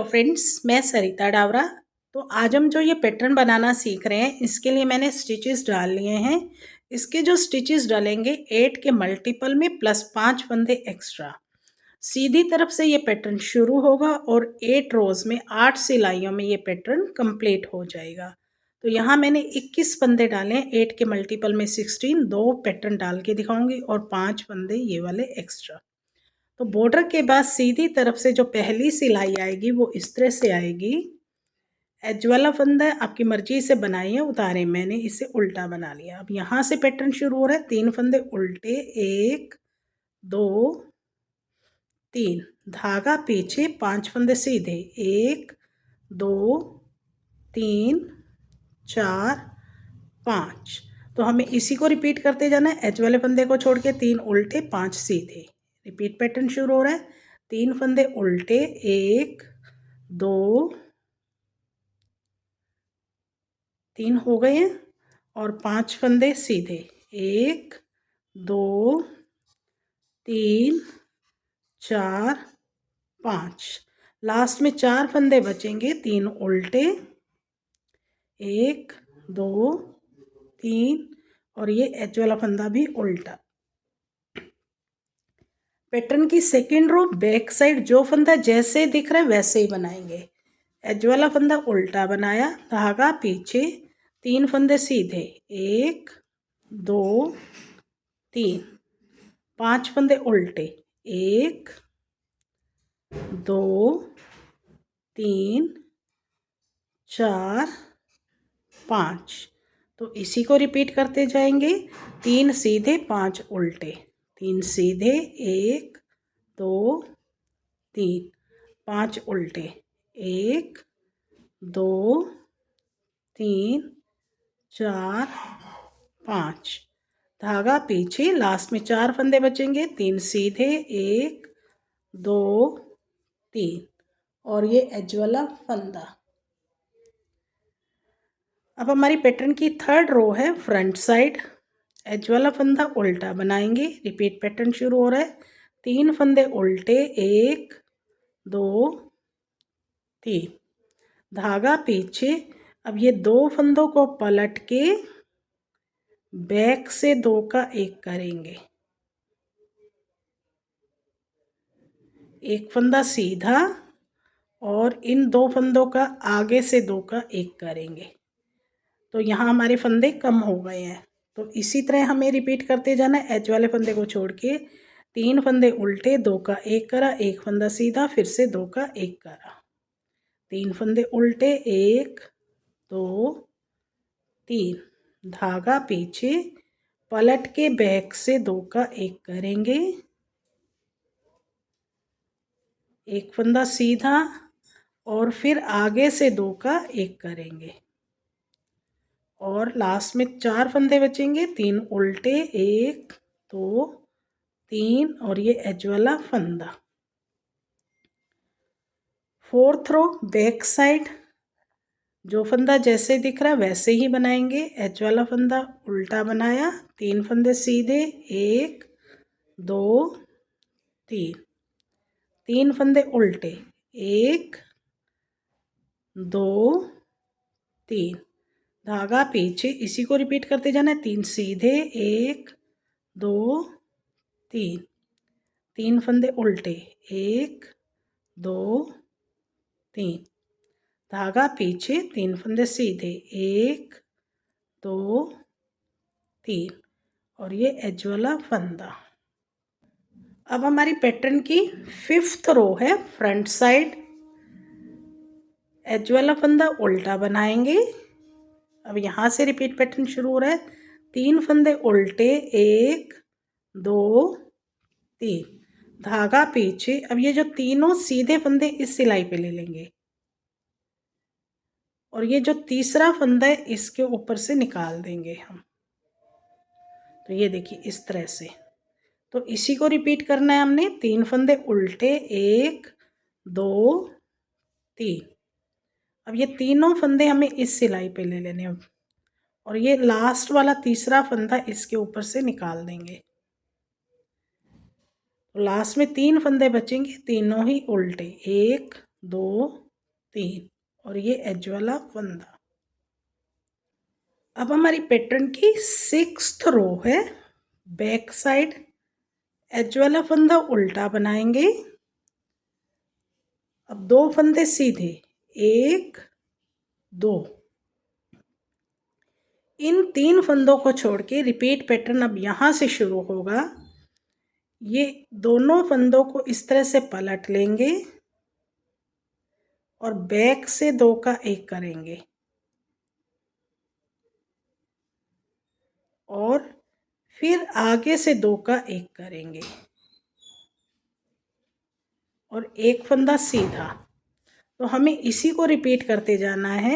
Friends, मैं सरिता डावरा। तो आज हम जो ये पैटर्न बनाना सीख रहे हैं, इसके लिए मैंने स्टिचेस डाल लिए हैं। इसके जो स्टिचेस डालेंगे 8 के मल्टीपल में प्लस 5 फंदे एक्स्ट्रा। सीधी तरफ से ये पैटर्न शुरू होगा और 8 रोज में 8 सिलाइयों में ये पैटर्न कंप्लीट हो जाएगा। तो यहाँ मैंने 21 फंदे डाले हैं, 8 के मल्टीपल में 16, 2 पैटर्न डाल के दिखाऊंगी और 5 फंदे ये वाले एक्स्ट्रा। तो बॉर्डर के बाद सीधी तरफ से जो पहली सिलाई आएगी वो इस तरह से आएगी। एज वाला फंदा आपकी मर्जी से बनाइए, उतारे, मैंने इसे उल्टा बना लिया। अब यहाँ से पैटर्न शुरू हो रहा है, 3 फंदे उल्टे, 1 2 3, धागा पीछे, 5 फंदे सीधे, 1 2 3 4 5। तो हमें इसी को रिपीट करते जाना है। एज वाले फंदे को छोड़ के 3 उल्टे 5 सीधे। रिपीट पैटर्न शुरू हो रहा है, 3 फंदे उल्टे, 1 2 3 हो गए हैं और 5 फंदे सीधे, 1 2 3 4 5। लास्ट में 4 फंदे बचेंगे, 3 उल्टे, 1 2 3 और ये एज वाला फंदा भी उल्टा। पैटर्न की सेकेंड रो बैक साइड जो फंदा जैसे दिख रहा है वैसे ही बनाएंगे। एज वाला फंदा उल्टा बनाया, धागा पीछे, 3 फंदे सीधे, 1 2 3, 5 फंदे उल्टे, 1 2 3 4 5। तो इसी को रिपीट करते जाएंगे, 3 सीधे 5 उल्टे, 3 सीधे, 1 2 3, 5 उल्टे, 1 2 3 4 5। धागा पीछे, लास्ट में 4 फंदे बचेंगे, 3 सीधे, 1 2 3 और ये एज वाला फंदा। अब हमारी पैटर्न की थर्ड रो है फ्रंट साइड। एज वाला फंदा उल्टा बनाएंगे। रिपीट पैटर्न शुरू हो रहा है, 3 फंदे उल्टे, 1 2 3, धागा पीछे। अब ये 2 फंदों को पलट के बैक से 2 का 1 करेंगे, एक फंदा सीधा और इन 2 फंदों का आगे से 2 का 1 करेंगे। तो यहाँ हमारे फंदे कम हो गए हैं। तो इसी तरह हमें रिपीट करते जाना है। एज वाले फंदे को छोड़ के 3 फंदे उल्टे, 2 का 1 करा, एक फंदा सीधा, फिर से 2 का 1 करा, 3 फंदे उल्टे, 1 2 3, धागा पीछे, पलट के बैक से 2 का 1 करेंगे, एक फंदा सीधा और फिर आगे से 2 का 1 करेंगे और लास्ट में 4 फंदे बचेंगे, 3 उल्टे, 1 2 3 और ये एज वाला फंदा। फोर्थ रो बैक साइड, जो फंदा जैसे दिख रहा है वैसे ही बनाएंगे। एज वाला फंदा उल्टा बनाया, 3 फंदे सीधे, 1 2 3, 3 फंदे उल्टे, 1 2 3, धागा पीछे, इसी को रिपीट करते जाना है, 3 सीधे, 1 2 3, 3 फंदे उल्टे, 1 2 3, धागा पीछे, 3 फंदे सीधे, 1 2 3 और ये एज वाला फंदा। अब हमारी पैटर्न की फिफ्थ रो है फ्रंट साइड। एज वाला फंदा उल्टा बनाएंगे। अब यहाँ से रिपीट पैटर्न शुरू हो रहा है, 3 फंदे उल्टे, 1 2 3, धागा पीछे। अब ये जो तीनों सीधे फंदे इस सिलाई पे ले लेंगे और ये जो तीसरा फंदा है इसके ऊपर से निकाल देंगे हम। तो ये देखिए इस तरह से। तो इसी को रिपीट करना है हमने, 3 फंदे उल्टे, 1 2 3। अब ये तीनों फंदे हमें इस सिलाई पे ले लेने हैं और ये लास्ट वाला तीसरा फंदा इसके ऊपर से निकाल देंगे। तो लास्ट में 3 फंदे बचेंगे, तीनों ही उल्टे, 1 2 3 और ये एज वाला फंदा। अब हमारी पैटर्न की 6th रो है। बैक साइड एज वाला फंदा उल्टा बनाएंगे। अब 2 फंदे सीधे, 1 2। इन 3 फंदों को छोड़ के रिपीट पैटर्न अब यहाँ से शुरू होगा। ये दोनों फंदों को इस तरह से पलट लेंगे और बैक से 2 का 1 करेंगे और फिर आगे से 2 का 1 करेंगे और एक फंदा सीधा। तो हमें इसी को रिपीट करते जाना है।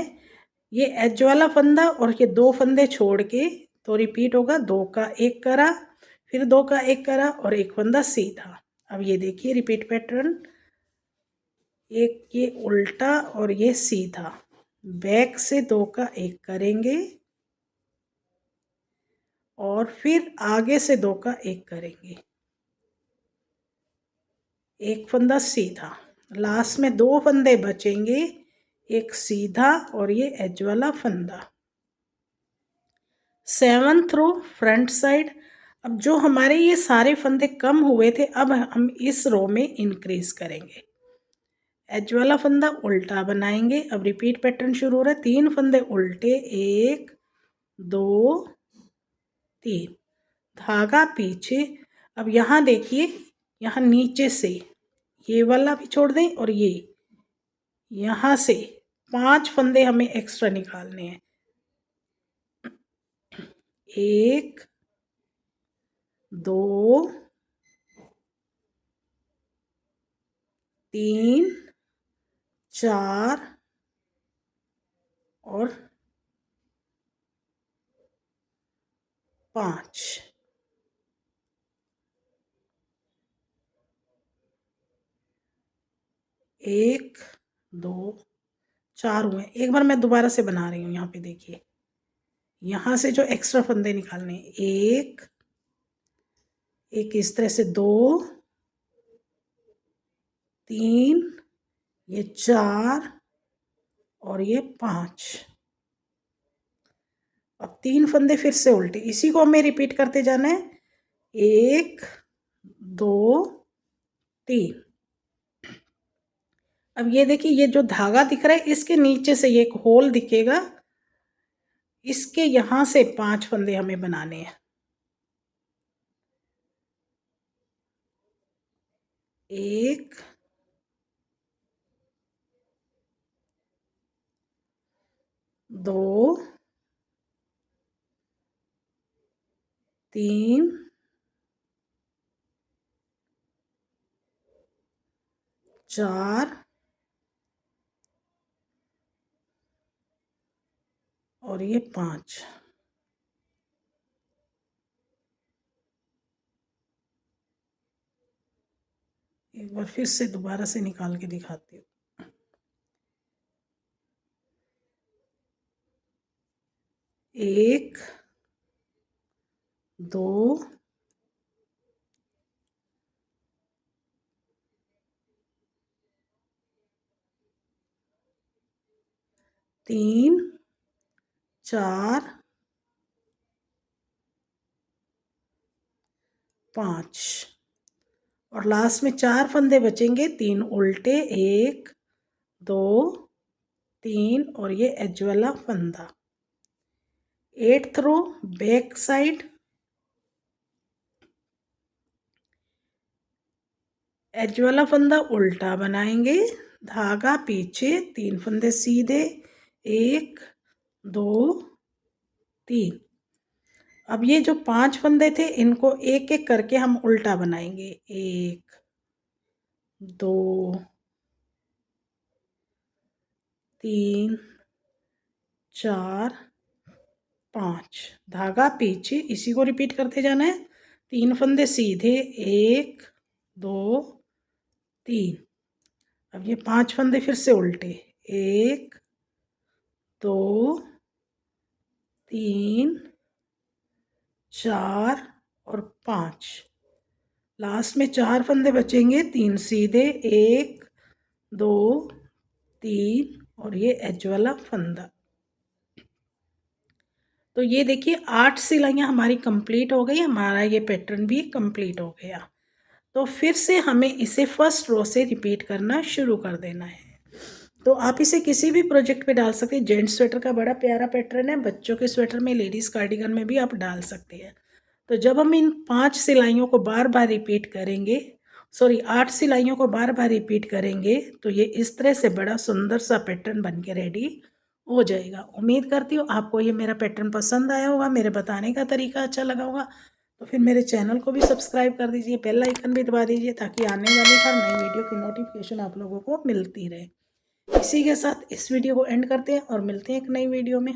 ये एज वाला फंदा और ये 2 फंदे छोड़ के तो रिपीट होगा, 2 का 1 करा, फिर 2 का 1 करा और एक फंदा सीधा। अब ये देखिए रिपीट पैटर्न, एक ये उल्टा और ये सीधा। बैक से 2 का 1 करेंगे और फिर आगे से 2 का 1 करेंगे, एक फंदा सीधा। लास्ट में 2 फंदे बचेंगे, एक सीधा और ये एज वाला फंदा। 7th रो फ्रंट साइड। अब जो हमारे ये सारे फंदे कम हुए थे, अब हम इस रो में इंक्रीज करेंगे। एज वाला फंदा उल्टा बनाएंगे। अब रिपीट पैटर्न शुरू हो रहा है। 3 फंदे उल्टे, 1 2 3, धागा पीछे। अब यहाँ देखिए, यहाँ नीचे से ये वाला भी छोड़ दें और ये यहाँ से 5 फंदे हमें एक्स्ट्रा निकालने हैं। 1 2 3 4 और 5। एक 2 4 हुए। एक बार मैं दोबारा से बना रही हूँ। यहाँ पे देखिए, यहाँ से जो एक्स्ट्रा फंदे निकालने, एक इस तरह से 2 3, ये 4 और ये 5। अब 3 फंदे फिर से उल्टे, इसी को हमें रिपीट करते जाना है। 1 2 3। अब ये देखिए, ये जो धागा दिख रहा है इसके नीचे से ये एक होल दिखेगा, इसके यहाँ से 5 फंदे हमें बनाने हैं। 1 2 3 4 और ये 5। एक बार फिर से दोबारा से निकाल के दिखाती हूँ। 1 2 3 4 5 और लास्ट में 4 फंदे बचेंगे, 3 उल्टे, 1 2 3 और ये एज वाला फंदा। 8th रो बैक साइड। एज वाला फंदा उल्टा बनाएंगे, धागा पीछे, 3 फंदे सीधे, 1 2 3। अब ये जो 5 फंदे थे इनको एक एक करके हम उल्टा बनाएंगे। 1 2 3 4 5, धागा पीछे, इसी को रिपीट करते जाना है। 3 फंदे सीधे, 1 2 3। अब ये 5 फंदे फिर से उल्टे, 1 2 3 4 और 5। लास्ट में 4 फंदे बचेंगे, 3 सीधे, 1 2 3 और ये एज वाला फंदा। तो ये देखिए 8 सिलाइयाँ हमारी कंप्लीट हो गई, हमारा ये पैटर्न भी कंप्लीट हो गया। तो फिर से हमें इसे फर्स्ट रो से रिपीट करना शुरू कर देना है। तो आप इसे किसी भी प्रोजेक्ट पे डाल सकते हैं। जेंट्स स्वेटर का बड़ा प्यारा पैटर्न है, बच्चों के स्वेटर में, लेडीज़ कार्डिगन में भी आप डाल सकते हैं। तो जब हम इन 5 सिलाइयों को बार बार रिपीट करेंगे, सॉरी 8 सिलाइयों को बार बार रिपीट करेंगे, तो ये इस तरह से बड़ा सुंदर सा पैटर्न बन के रेडी हो जाएगा। उम्मीद करती हूँ आपको ये मेरा पैटर्न पसंद आया होगा, मेरे बताने का तरीका अच्छा लगा होगा। तो फिर मेरे चैनल को भी सब्सक्राइब कर दीजिए, बेल आइकन भी दबा दीजिए, ताकि आने वाली हर नई वीडियो की नोटिफिकेशन आप लोगों को मिलती रहे। इसी के साथ इस वीडियो को एंड करते हैं और मिलते हैं एक नई वीडियो में।